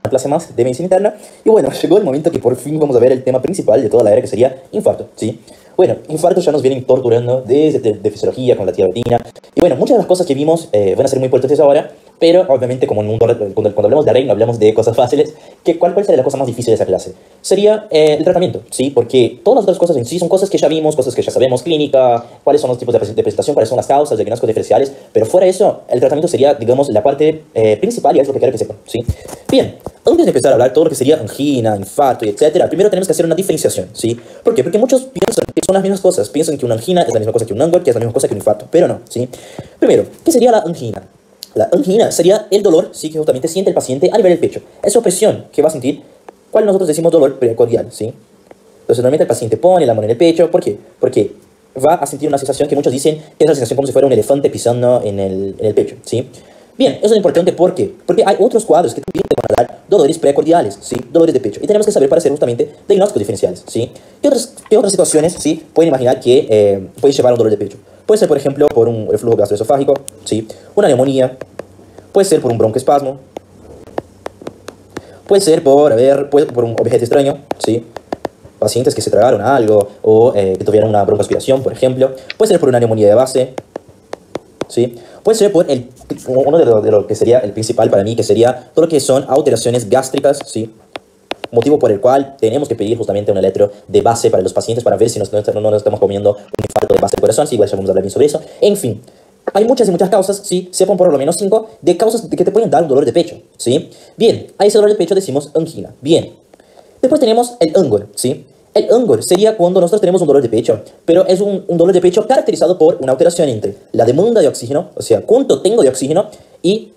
clase más de medicina interna. Y bueno, llegó el momento que por fin vamos a ver el tema principal de toda la era, que sería infarto, ¿sí? Bueno, infarto ya nos vienen torturando desde de fisiología con la tiroidina. Y bueno, muchas de las cosas que vimos van a ser muy importantes ahora, pero obviamente como en un, cuando hablamos de arreglo hablamos de cosas fáciles. ¿Cuál sería la cosa más difícil de esa clase? Sería el tratamiento, ¿sí? Porque todas las otras cosas en sí son cosas que ya vimos, cosas que ya sabemos, clínica, cuáles son los tipos de presentación, cuáles son las causas, diagnósticos diferenciales, pero fuera de eso, el tratamiento sería, digamos, la parte principal y es lo que quiero que sepan, ¿sí? Bien, antes de empezar a hablar todo lo que sería angina, infarto y etcétera, primero tenemos que hacer una diferenciación, ¿sí? ¿Por qué? Porque muchos piensan que son las mismas cosas, piensan que una angina es la misma cosa que un ANGOR, que es la misma cosa que un infarto, pero no, ¿sí? Primero, ¿qué sería la angina? La angina sería el dolor, sí, que justamente siente el paciente a nivel del pecho. Esa opresión que va a sentir, cual nosotros decimos dolor precordial, ¿sí? Entonces, normalmente el paciente pone la mano en el pecho, ¿por qué? Porque va a sentir una sensación que muchos dicen que es la sensación como si fuera un elefante pisando en el pecho, ¿sí? Bien, eso es importante, ¿por qué? Porque hay otros cuadros que también te van a dar dolores precordiales, ¿sí? Dolores de pecho. Y tenemos que saber para hacer justamente diagnósticos diferenciales, ¿sí? ¿Qué otras situaciones, ¿sí? Pueden imaginar que pueden llevar a un dolor de pecho? Puede ser, por ejemplo, por un reflujo gastroesofágico, ¿sí? Una neumonía. Puede ser por un broncoespasmo. Puede ser por un objeto extraño, ¿sí? Pacientes que se tragaron algo o que tuvieron una broncoaspiración, por ejemplo. Puede ser por una neumonía de base, ¿sí? Puede ser por uno de lo que sería el principal para mí, que sería todo lo que son alteraciones gástricas, ¿sí? Motivo por el cual tenemos que pedir justamente un electro de base para los pacientes para ver si no nos estamos comiendo un infarto de base del corazón. Sí, igual ya vamos a hablar bien sobre eso. En fin, hay muchas y muchas causas, ¿sí? Sepan por lo menos 5 de causas que te pueden dar un dolor de pecho, ¿sí? Bien, a ese dolor de pecho decimos angina. Bien. Después tenemos el ANGOR, ¿sí? El ANGOR sería cuando nosotros tenemos un dolor de pecho, pero es un dolor de pecho caracterizado por una alteración entre la demanda de oxígeno, o sea, cuánto tengo de oxígeno, y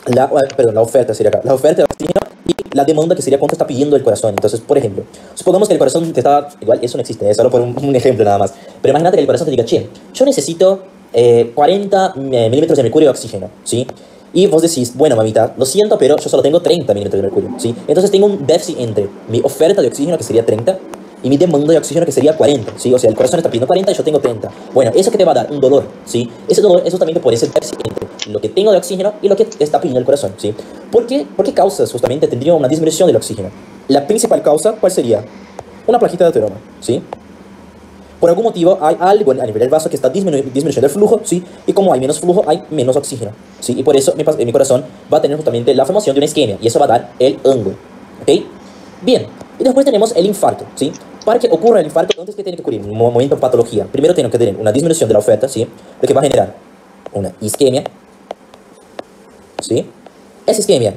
la oferta sería acá, la oferta de oxígeno y la demanda que sería cuánto está pidiendo el corazón. Entonces, por ejemplo, supongamos que el corazón te está, igual eso no existe, es solo por un ejemplo nada más, pero imagínate que el corazón te diga, che, yo necesito 40 milímetros de mercurio de oxígeno, ¿sí? Y vos decís, bueno, mamita, lo siento, pero yo solo tengo 30 milímetros de mercurio, ¿sí? Entonces tengo un déficit entre mi oferta de oxígeno, que sería 30, y mi demanda de oxígeno, que sería 40, ¿sí? O sea, el corazón está pidiendo 40 y yo tengo 30. Bueno, ¿eso que te va a dar? Un dolor, ¿sí? Ese dolor, eso también puede ser déficit entre lo que tengo de oxígeno y lo que está pidiendo el corazón, ¿sí? ¿Por qué causas justamente tendría una disminución del oxígeno? La principal causa, ¿cuál sería? Una plaquita de ateroma, ¿sí? Por algún motivo hay algo a nivel del vaso que está disminuyendo el flujo, ¿sí? Y como hay menos flujo, hay menos oxígeno, ¿sí? Y por eso mi corazón va a tener justamente la formación de una isquemia, y eso va a dar el ANGOR, ¿ok? Bien, y después tenemos el infarto, ¿sí? Para que ocurra el infarto, entonces, ¿qué tiene que ocurrir? Un momento de patología. Primero tenemos que tener una disminución de la oferta, ¿sí? Lo que va a generar una isquemia, ¿sí? Esa isquemia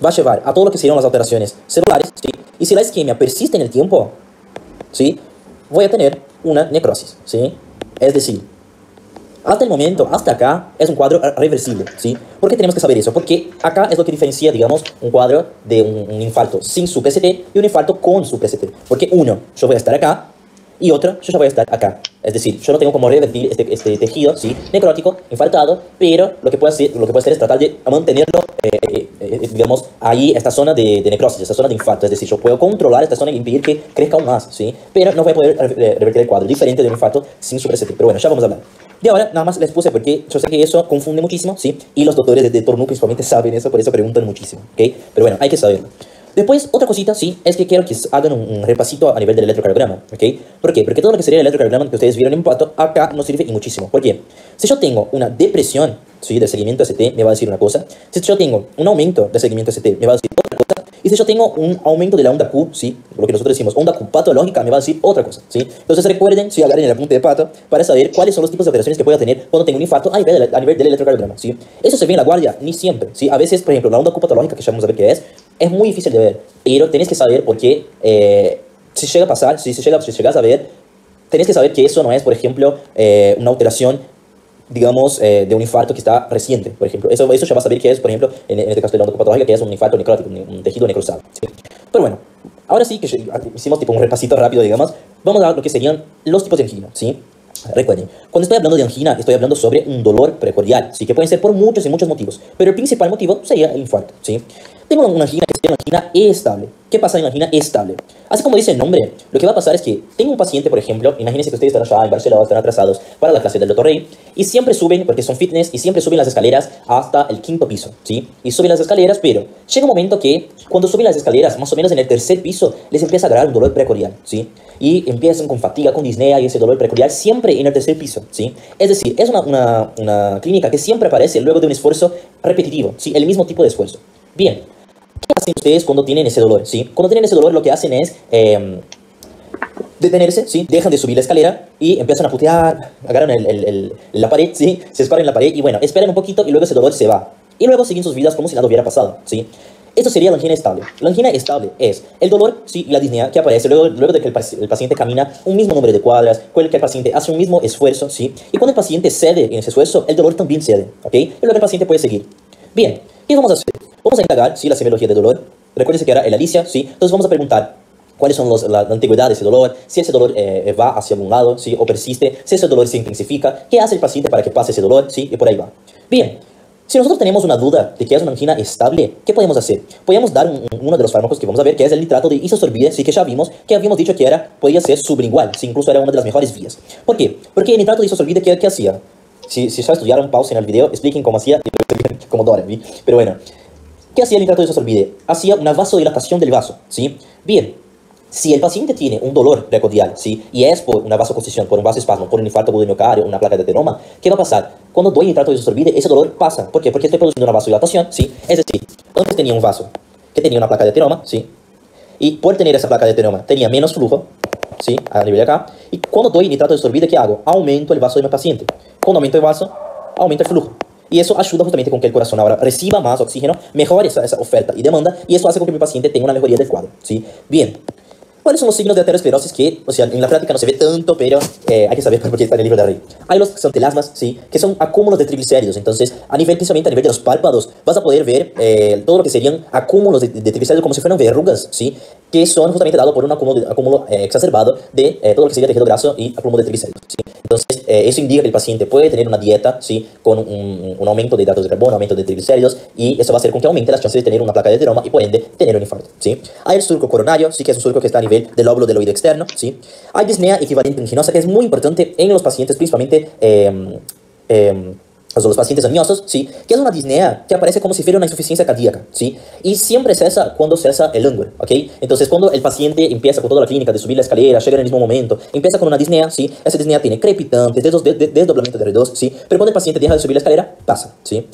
va a llevar a todo lo que serían las alteraciones celulares, ¿sí? Y si la isquemia persiste en el tiempo, ¿sí? Voy a tener una necrosis, ¿sí? Es decir, hasta el momento, hasta acá, es un cuadro reversible, ¿sí? ¿Por qué tenemos que saber eso? Porque acá es lo que diferencia, digamos, un cuadro de un infarto sin su PCT y un infarto con su PCT. Porque uno, yo voy a estar acá, y otro, yo ya voy a estar acá. Es decir, yo no tengo como revertir este tejido, ¿sí? Necrótico, infartado, pero lo que puedo hacer es tratar de mantenerlo, digamos, ahí, esta zona de necrosis, esta zona de infarto. Es decir, yo puedo controlar esta zona y impedir que crezca aún más, ¿sí? Pero no voy a poder revertir el cuadro, diferente de un infarto sin su PCT. Pero bueno, ya vamos a hablar. De ahora, nada más les puse porque yo sé que eso confunde muchísimo, ¿sí? Y los doctores de Tornu principalmente saben eso, por eso preguntan muchísimo, ¿ok? Pero bueno, hay que saberlo. Después, otra cosita, sí, es que quiero que hagan un repasito a nivel del electrocardiograma, ¿ok? ¿Por qué? Porque todo lo que sería el electrocardiograma que ustedes vieron en Pato, acá nos sirve y muchísimo. ¿Por qué? Si yo tengo una depresión, ¿sí? De seguimiento ST, me va a decir una cosa. Si yo tengo un aumento de seguimiento ST, me va a decir otra cosa. Y si yo tengo un aumento de la onda Q, ¿sí? Lo que nosotros decimos onda Q patológica, me va a decir otra cosa, ¿sí? Entonces recuerden, si agarren el apunte de Pato, para saber cuáles son los tipos de alteraciones que pueda tener cuando tengo un infarto a nivel del electrocardiograma, ¿sí? Eso se ve en la guardia, ni siempre, ¿sí? A veces, por ejemplo, la onda Q patológica, que ya vamos a ver qué es muy difícil de ver, pero tenés que saber por qué, si llega a pasar, si llegas a ver, tenés que saber que eso no es, por ejemplo, una alteración, digamos, de un infarto que está reciente, por ejemplo. Eso ya vas a saber que es, por ejemplo, en este caso de la onda patológica, que es un infarto necrótico, un tejido necrosado, ¿sí? Pero bueno, ahora sí que hicimos tipo un repasito rápido, digamos, vamos a ver lo que serían los tipos de angina, ¿sí? Recuerden, cuando estoy hablando de angina, estoy hablando sobre un dolor precordial, ¿sí? Que pueden ser por muchos y muchos motivos, pero el principal motivo sería el infarto, ¿sí? tengo una angina que se llama angina estable. ¿Qué pasa en la angina estable? Así como dice el nombre, lo que va a pasar es que tengo un paciente, por ejemplo, imagínense que ustedes están allá en Barcelona, están atrasados para la clase del Dr. Rey, y siempre suben, porque son fitness, y siempre suben las escaleras hasta el 5.º piso, ¿sí? Y suben las escaleras, pero llega un momento que cuando suben las escaleras, más o menos en el 3.er piso, les empieza a agarrar un dolor precordial, ¿sí? Y empiezan con fatiga, con disnea y ese dolor precordial siempre en el 3.er piso, ¿sí? Es decir, es una clínica que siempre aparece luego de un esfuerzo repetitivo, ¿sí? El mismo tipo de esfuerzo. Bien, ¿qué hacen ustedes cuando tienen ese dolor? ¿Sí? Cuando tienen ese dolor lo que hacen es detenerse, ¿sí? Dejan de subir la escalera y empiezan a putear, agarran la pared, ¿sí? Se escoran en la pared y bueno, esperan un poquito y luego ese dolor se va. Y luego siguen sus vidas como si nada hubiera pasado, ¿sí? Esto sería la angina estable. La angina estable es el dolor, ¿sí? Y la disnea que aparece luego de que el paciente camina un mismo número de cuadras, cuando el paciente hace un mismo esfuerzo, ¿sí? Y cuando el paciente cede en ese esfuerzo, el dolor también cede, ¿ok? Y luego el paciente puede seguir. Bien, ¿qué vamos a hacer? Vamos a indagar, ¿sí? La semiología del dolor. Recuérdense que era el Alicia, ¿sí? Entonces vamos a preguntar cuáles son la antigüedad de ese dolor, si ese dolor va hacia algún lado, ¿sí? O persiste, si ese dolor se intensifica, qué hace el paciente para que pase ese dolor, ¿sí? Y por ahí va. Bien, si nosotros tenemos una duda de que es una angina estable, ¿qué podemos hacer? Podemos dar uno de los fármacos que vamos a ver, que es el nitrato de isosorbide, sí, que ya vimos, que habíamos dicho que podía ser sublingual, sí, incluso era una de las mejores vías. ¿Por qué? Porque el nitrato de isosorbide, ¿qué hacía? Si ya estudiaron, pausen el video, expliquen cómo hacía, como Dora, ¿sí? Pero bueno, ¿qué hacía el nitrato de isosorbide? Hacía una vasodilatación del vaso, ¿sí? Bien, si el paciente tiene un dolor precordial, ¿sí? Y es por una vasoconstricción, por un vasoespasmo, por un infarto agudo de miocardio, una placa de ateroma, ¿qué va a pasar? Cuando doy nitrato de isosorbide, ese dolor pasa. ¿Por qué? Porque estoy produciendo una vasodilatación, ¿sí? Es decir, antes tenía un vaso que tenía una placa de ateroma, ¿sí? Y por tener esa placa de ateroma tenía menos flujo, ¿sí? A nivel de acá. Y cuando doy nitrato de isosorbide, ¿qué hago? Aumento el vaso de mi paciente. Cuando aumento el vaso, aumenta el flujo. Y eso ayuda justamente con que el corazón ahora reciba más oxígeno, mejore esa oferta y demanda, y eso hace con que mi paciente tenga una mejoría del cuadro, ¿sí? Bien. ¿Cuáles son los signos de aterosclerosis que, o sea, en la práctica no se ve tanto, pero hay que saber porque está en el libro de Rey? Hay los xantelasmas, ¿sí? Que son acúmulos de triglicéridos. Entonces, precisamente a nivel de los párpados, vas a poder ver todo lo que serían acúmulos de triglicéridos como si fueran verrugas, ¿sí? Que son justamente dados por un acúmulo exacerbado de todo lo que sería tejido graso y acúmulo de triglicéridos, ¿sí? Entonces, eso indica que el paciente puede tener una dieta, ¿sí? Con un aumento de hidratos de carbono, aumento de triglicéridos, y eso va a hacer con que aumente las chances de tener una placa de ateroma y por ende tener un infarto, ¿sí? Hay el surco coronario, ¿sí? Que es un surco que está a nivel del lóbulo del oído externo, ¿sí? Hay disnea equivalente anginosa, que es muy importante en los pacientes, principalmente los pacientes aniosos, ¿sí? Que es una disnea que aparece como si fuera una insuficiencia cardíaca, ¿sí? Y siempre cesa cuando cesa el languor, ¿ok? Entonces, cuando el paciente empieza con toda la clínica de subir la escalera, llega en el mismo momento, empieza con una disnea, ¿sí? Esa disnea tiene crepitantes, desdoblamiento de R2, ¿sí? Pero cuando el paciente deja de subir la escalera, pasa, ¿sí?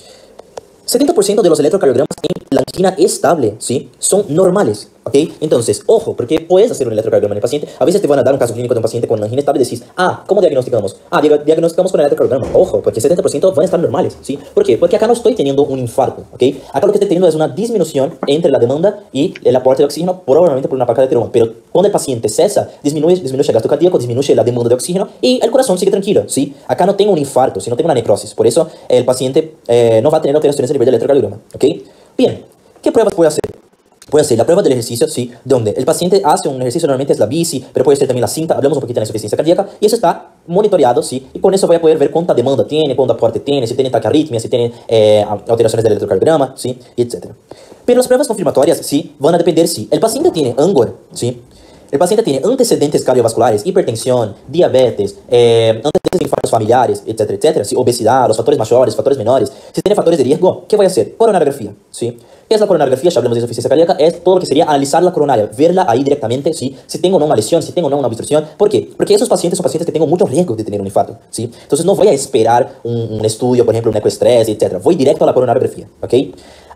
70% de los electrocardiogramas en la angina estable, ¿sí? Son normales, ¿ok? Entonces, ojo, porque puedes hacer un electrocardiograma en el paciente. A veces te van a dar un caso clínico de un paciente con angina estable y decís, ¿cómo diagnosticamos? Diagnosticamos con el electrocardiograma. Ojo, porque 70% van a estar normales, ¿sí? ¿Por qué? Porque acá no estoy teniendo un infarto, ¿ok? Acá lo que estoy teniendo es una disminución entre la demanda y el aporte de oxígeno, probablemente por una placa de ateroma. Pero cuando el paciente cesa, disminuye el gasto cardíaco, disminuye la demanda de oxígeno y el corazón sigue tranquilo, ¿sí? Acá no tengo un infarto, sino tengo una necrosis. Por eso el paciente no va a tener alteraciones a nivel del electrocardiograma, ¿ok? Bien, ¿qué pruebas puede hacer? Puede ser la prueba del ejercicio, ¿sí? Donde el paciente hace un ejercicio, normalmente es la bici, pero puede ser también la cinta, hablamos un poquito de la insuficiencia cardíaca, y eso está monitoreado, ¿sí? Y con eso voy a poder ver cuánta demanda tiene, cuánto aporte tiene, si tiene taquiarritmia, si tiene alteraciones del electrocardiograma, ¿sí? Y etc. Pero las pruebas confirmatorias, ¿sí? Van a depender si el paciente tiene ANGOR, ¿sí? El paciente tiene antecedentes cardiovasculares, hipertensión, diabetes, antecedentes de infartos familiares, etcétera, etcétera. ¿Sí? Obesidad, los factores mayores, factores menores. Si tiene factores de riesgo, ¿qué voy a hacer? Coronarografía, ¿sí? ¿Qué es la coronarografía? Ya hablamos de insuficiencia cardíaca. Es todo lo que sería analizar la coronaria, verla ahí directamente, ¿sí? Si tengo o no una lesión, si tengo o no una obstrucción. ¿Por qué? Porque esos pacientes son pacientes que tengo mucho riesgo de tener un infarto, ¿sí? Entonces no voy a esperar un estudio, por ejemplo, un ecoestrés, etcétera. Voy directo a la coronarografía, ¿ok?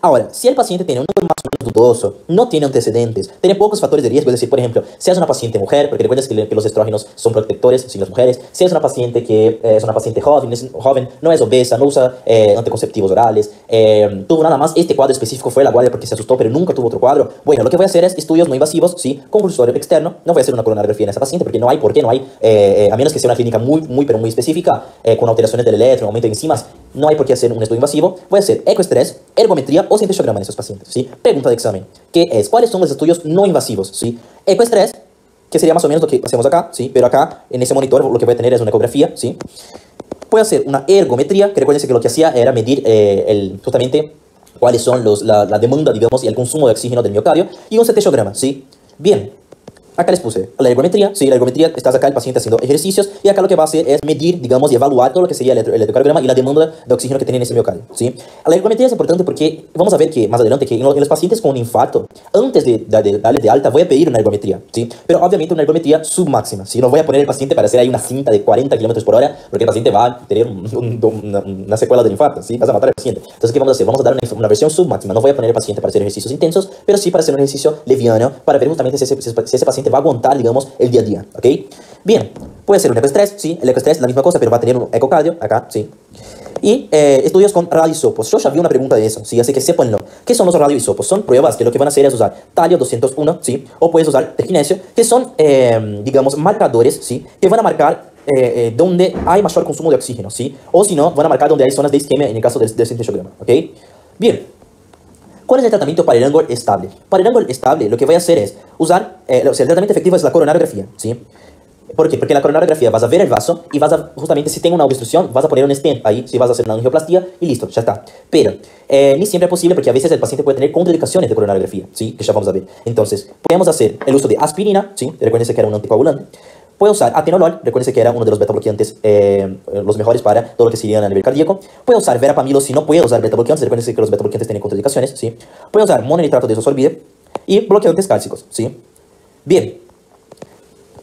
Ahora, si el paciente tiene un número más o menos dudoso, no tiene antecedentes, tiene pocos factores de riesgo, es decir, por ejemplo, si es una paciente mujer, porque recuerdas que los estrógenos son protectores sin las mujeres, si es una paciente que es una paciente joven, no es obesa, no usa anticonceptivos orales, tuvo nada más este cuadro específico, fue la guardia porque se asustó, pero nunca tuvo otro cuadro. Bueno, lo que voy a hacer es estudios no invasivos, ¿sí? Con consultorio externo, no voy a hacer una coronarografía en esa paciente porque no hay, ¿por qué no hay? A menos que sea una clínica pero muy específica, con alteraciones del electro, aumento de enzimas, no hay por qué hacer un estudio invasivo. Voy a hacer ecoestrés, ergometría o cintiograma en esos pacientes, ¿sí? Pregunta de examen, ¿qué es? ¿Cuáles son los estudios no invasivos, ¿sí? Ecoestrés, que sería más o menos lo que hacemos acá, ¿sí? Pero acá, en ese monitor, lo que voy a tener es una ecografía, ¿sí? Puede hacer una ergometría, que recuerden que lo que hacía era medir justamente cuáles son la demanda, digamos, y el consumo de oxígeno del miocardio, y un CT-grama, ¿sí? Bien, acá les puse la ergometría, ¿sí? La ergometría, estás acá el paciente haciendo ejercicios, y acá lo que va a hacer es medir, digamos, y evaluar todo lo que sería el electrocardiograma y la demanda de oxígeno que tiene en ese miocardio, ¿sí? La ergometría es importante porque vamos a ver que más adelante que en los pacientes con un infarto, antes de darle de alta, voy a pedir una ergometría, ¿sí? Pero obviamente una ergometría submáxima, ¿sí? No voy a poner el paciente para hacer ahí una cinta de 40 kilómetros por hora, porque el paciente va a tener una secuela del infarto, ¿sí? Vas a matar al paciente. Entonces, ¿qué vamos a hacer? Vamos a dar una versión submáxima. No voy a poner el paciente para hacer ejercicios intensos, pero sí para hacer un ejercicio liviano, para ver justamente si ese paciente va a aguantar, digamos, el día a día, ¿ok? Bien, puede ser un ecoestrés, ¿sí? El ecoestrés es la misma cosa, pero va a tener un ecocardio, acá, ¿sí? Y estudios con radioisopos. Yo ya vi una pregunta de eso, ¿sí? Así que sépanlo. ¿Qué son los radioisopos? Son pruebas que lo que van a hacer es usar talio 201, ¿sí? O puedes usar triginesio, que son, digamos, marcadores, ¿sí? Que van a marcar donde hay mayor consumo de oxígeno, ¿sí? O si no, van a marcar donde hay zonas de isquemia en el caso del centriograma, ¿ok? Bien. ¿Cuál es el tratamiento para el ángulo estable? Para el ángulo estable, lo que voy a hacer es usar, o sea, el tratamiento efectivo es la coronarografía, ¿sí? ¿Por qué? Porque en la coronarografía vas a ver el vaso y vas a, justamente, si tengo una obstrucción, vas a poner un stent ahí, si vas a hacer una angioplastía y listo, ya está. Pero ni siempre es posible porque a veces el paciente puede tener contraindicaciones de coronarografía, ¿sí? Que ya vamos a ver. Entonces, podemos hacer el uso de aspirina, ¿sí? Recuérdense que era un anticoagulante. Puede usar atenolol, recuérdense que era uno de los beta-bloqueantes los mejores para todo lo que sería a nivel cardíaco. Puede usar verapamilo si no puede usar beta-bloqueantes, recuérdense que los beta-bloqueantes tienen contraindicaciones, ¿sí? Puede usar mononitrato de isosorbide y bloqueantes cálcicos, ¿sí? Bien,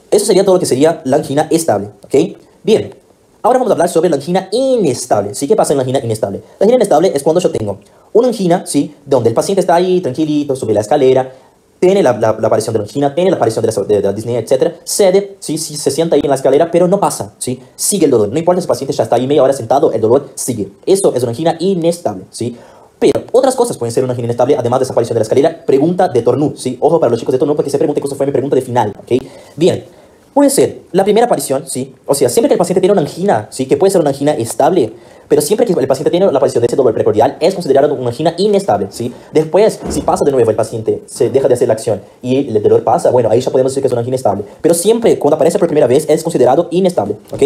eso sería todo lo que sería la angina estable, ¿ok? Bien, ahora vamos a hablar sobre la angina inestable, ¿sí? ¿Qué pasa en la angina inestable? La angina inestable es cuando yo tengo una angina, ¿sí? Donde el paciente está ahí tranquilito, sube la escalera, tiene la aparición de la angina, tiene la aparición de la disnea, etc. Cede, ¿sí? Sí, se sienta ahí en la escalera, pero no pasa, ¿sí? Sigue el dolor. No importa si el paciente ya está ahí media hora sentado, el dolor sigue. Esto es una angina inestable, ¿sí? Pero otras cosas pueden ser una angina inestable, además de esa aparición de la escalera. Pregunta de Tornú, ¿sí? Ojo para los chicos de Tornú, porque se preguntan que eso fue mi pregunta de final, ¿ok? Bien, puede ser la primera aparición, ¿sí? O sea, siempre que el paciente tiene una angina, ¿sí? Que puede ser una angina estable, pero siempre que el paciente tiene la aparición de ese dolor precordial, es considerado una angina inestable, ¿sí? Después, si pasa de nuevo el paciente, se deja de hacer la acción y el dolor pasa, bueno, ahí ya podemos decir que es una angina estable. Pero siempre, cuando aparece por primera vez, es considerado inestable, ¿ok?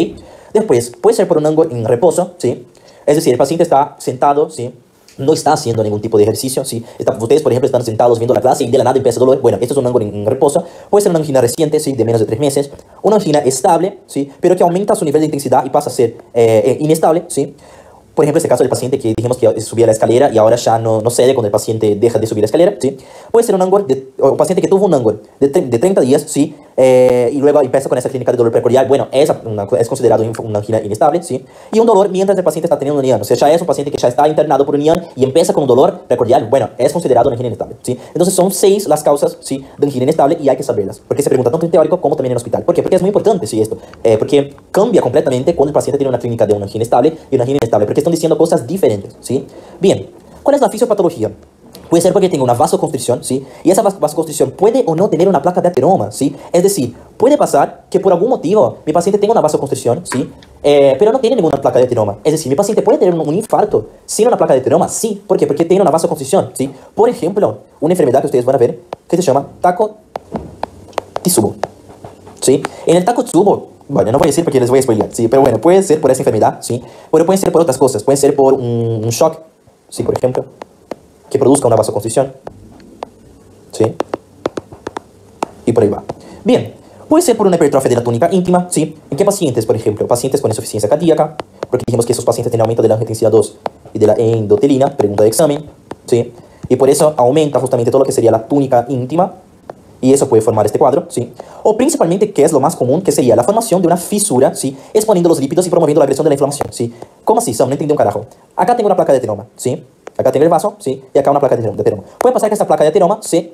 Después, puede ser por un ángulo en reposo, ¿sí? Es decir, el paciente está sentado, ¿sí? No está haciendo ningún tipo de ejercicio, ¿sí? Ustedes, por ejemplo, están sentados viendo la clase y de la nada empieza dolor. Bueno, esto es un ángulo en reposo. Puede ser una angina reciente, ¿sí? De menos de 3 meses. Una angina estable, ¿sí? Pero que aumenta su nivel de intensidad y pasa a ser inestable, ¿sí? Por ejemplo, este caso del paciente que dijimos que subía la escalera y ahora ya no cede cuando el paciente deja de subir la escalera, ¿sí? Puede ser un ángulo, un paciente que tuvo un ángulo de 30 días, ¿sí? Y luego empieza con esa clínica de dolor precordial. Bueno, es considerado una angina inestable, ¿sí? Y un dolor mientras el paciente está teniendo un IAN. O sea, ya es un paciente que ya está internado por un IAN y empieza con un dolor precordial. Bueno, es considerado una angina inestable, ¿sí? Entonces son 6 las causas, ¿sí? De angina inestable y hay que saberlas. Porque se pregunta tanto en teórico como también en hospital. ¿Por qué? Porque es muy importante, ¿sí? Esto. Porque cambia completamente cuando el paciente tiene una clínica de una angina estable y una angina inestable. Porque están diciendo cosas diferentes, ¿sí? Bien, ¿cuál es la fisiopatología? Puede ser porque tenga una vasoconstricción, ¿sí? Y esa vasoconstricción puede o no tener una placa de ateroma, ¿sí? Es decir, puede pasar que por algún motivo mi paciente tenga una vasoconstricción, ¿sí? Pero no tiene ninguna placa de ateroma. Es decir, mi paciente puede tener un infarto sin una placa de ateroma, sí. ¿Por qué? Porque tiene una vasoconstricción, ¿sí? Por ejemplo, una enfermedad que ustedes van a ver que se llama Takotsubo, ¿sí? En el Takotsubo, bueno, no voy a decir porque les voy a spoilear, ¿sí? Pero bueno, puede ser por esa enfermedad, ¿sí? Pero puede ser por otras cosas. Puede ser por un shock, ¿sí? Por ejemplo, que produzca una vasoconstricción, ¿sí? Y por ahí va. Bien, puede ser por una hipertrofia de la túnica íntima, ¿sí? ¿En qué pacientes, por ejemplo? Pacientes con insuficiencia cardíaca, porque dijimos que esos pacientes tienen aumento de la angiotensinas 2 y de la endotelina, pregunta de examen, ¿sí? Y por eso aumenta justamente todo lo que sería la túnica íntima, y eso puede formar este cuadro, ¿sí? O principalmente, que es lo más común, que sería la formación de una fisura, ¿sí? Exponiendo los lípidos y promoviendo la agresión de la inflamación, ¿sí? ¿Cómo así? No entendí un carajo. Acá tengo una placa de ateroma, ¿sí? Acá tengo el vaso, ¿sí? Y acá una placa de ateroma. Puede pasar que esta placa de ateroma se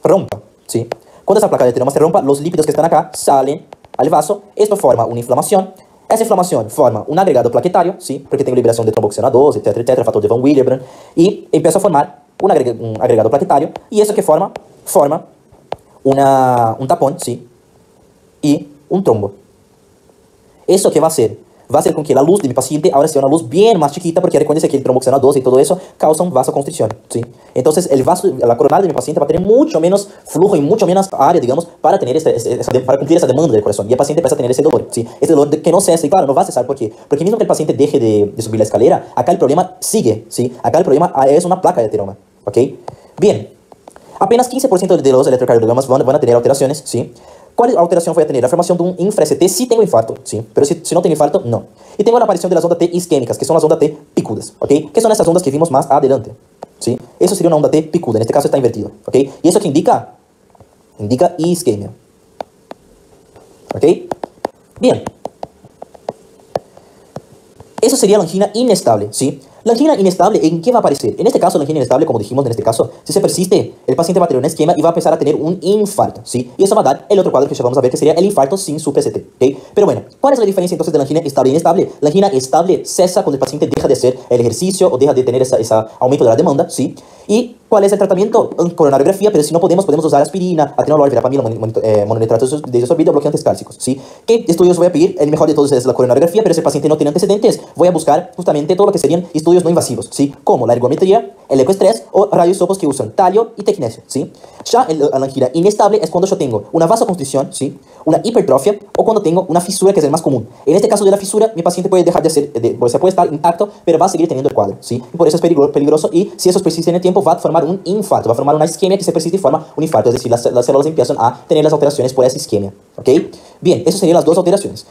rompa, ¿sí? Cuando esta placa de ateroma se rompa, los lípidos que están acá salen al vaso. Esto forma una inflamación. Esa inflamación forma un agregado plaquetario, ¿sí? Porque tengo liberación de tromboxana 2, etcétera, etcétera, factor de von Willebrand. Y empieza a formar un agregado plaquetario. Y eso que forma un tapón, ¿sí? Y un trombo. ¿Eso qué va a hacer? va a hacer con que la luz de mi paciente ahora sea una luz bien más chiquita, porque recuérdense que el tromboxano 2 y todo eso causan vasoconstricción, ¿sí? Entonces, la coronal de mi paciente va a tener mucho menos flujo y mucho menos área, digamos, para tener para cumplir esa demanda del corazón. Y el paciente empieza a tener ese dolor, ¿sí? Ese dolor que no cesa, y claro, no va a cesar. ¿Por qué? Porque mismo que el paciente deje de subir la escalera, acá el problema sigue, ¿sí? Acá el problema es una placa de ateroma, ¿ok? Bien, apenas 15% de los electrocardiogramas van a tener alteraciones, ¿sí? ¿Cuál alteración voy a tener? La formación de un infra-ST. Sí tengo infarto, sí, pero si no tengo infarto, no. Y tengo la aparición de las ondas T isquémicas, que son las ondas T picudas, ¿ok? Que son estas ondas que vimos más adelante, ¿sí? Eso sería una onda T picuda, en este caso está invertido, ¿ok? ¿Y eso qué indica? Indica isquemia, ¿ok? Bien. Eso sería la angina inestable, ¿sí? La angina inestable, ¿en qué va a aparecer? En este caso, la angina inestable, como dijimos en este caso, si se persiste, el paciente va a tener una isquemia y va a empezar a tener un infarto, ¿sí? Y eso va a dar el otro cuadro que ya vamos a ver, que sería el infarto sin su PCT, ¿ok? Pero bueno, ¿cuál es la diferencia entonces de la angina estable e inestable? La angina estable cesa cuando el paciente deja de hacer el ejercicio o deja de tener ese aumento de la demanda, ¿sí? ¿Y cuál es el tratamiento? Coronariografía, pero si no podemos usar aspirina, atenolol, verapamil, mononitrato de desorbido, bloqueantes cálcicos, ¿sí? ¿Qué estudios voy a pedir? El mejor de todos es la coronariografía, pero si el paciente no tiene antecedentes, voy a buscar justamente todo lo que serían estudios no invasivos, ¿sí? Como la ergometría, el ecoestrés o radioisopos que usan talio y tecnesio, ¿sí? Ya la angina inestable es cuando yo tengo una vasoconstricción, ¿sí? Una hipertrofia o cuando tengo una fisura, que es el más común. En este caso de la fisura, mi paciente puede dejar de hacer, puede estar intacto, pero va a seguir teniendo el cuadro, ¿sí? Y por eso es peligroso, y si eso persiste en el tiempo, va a formar un infarto, va a formar una isquemia que se persiste y forma un infarto, es decir, las células empiezan a tener las alteraciones por esa isquemia, ¿ok? Bien, eso serían las dos alteraciones.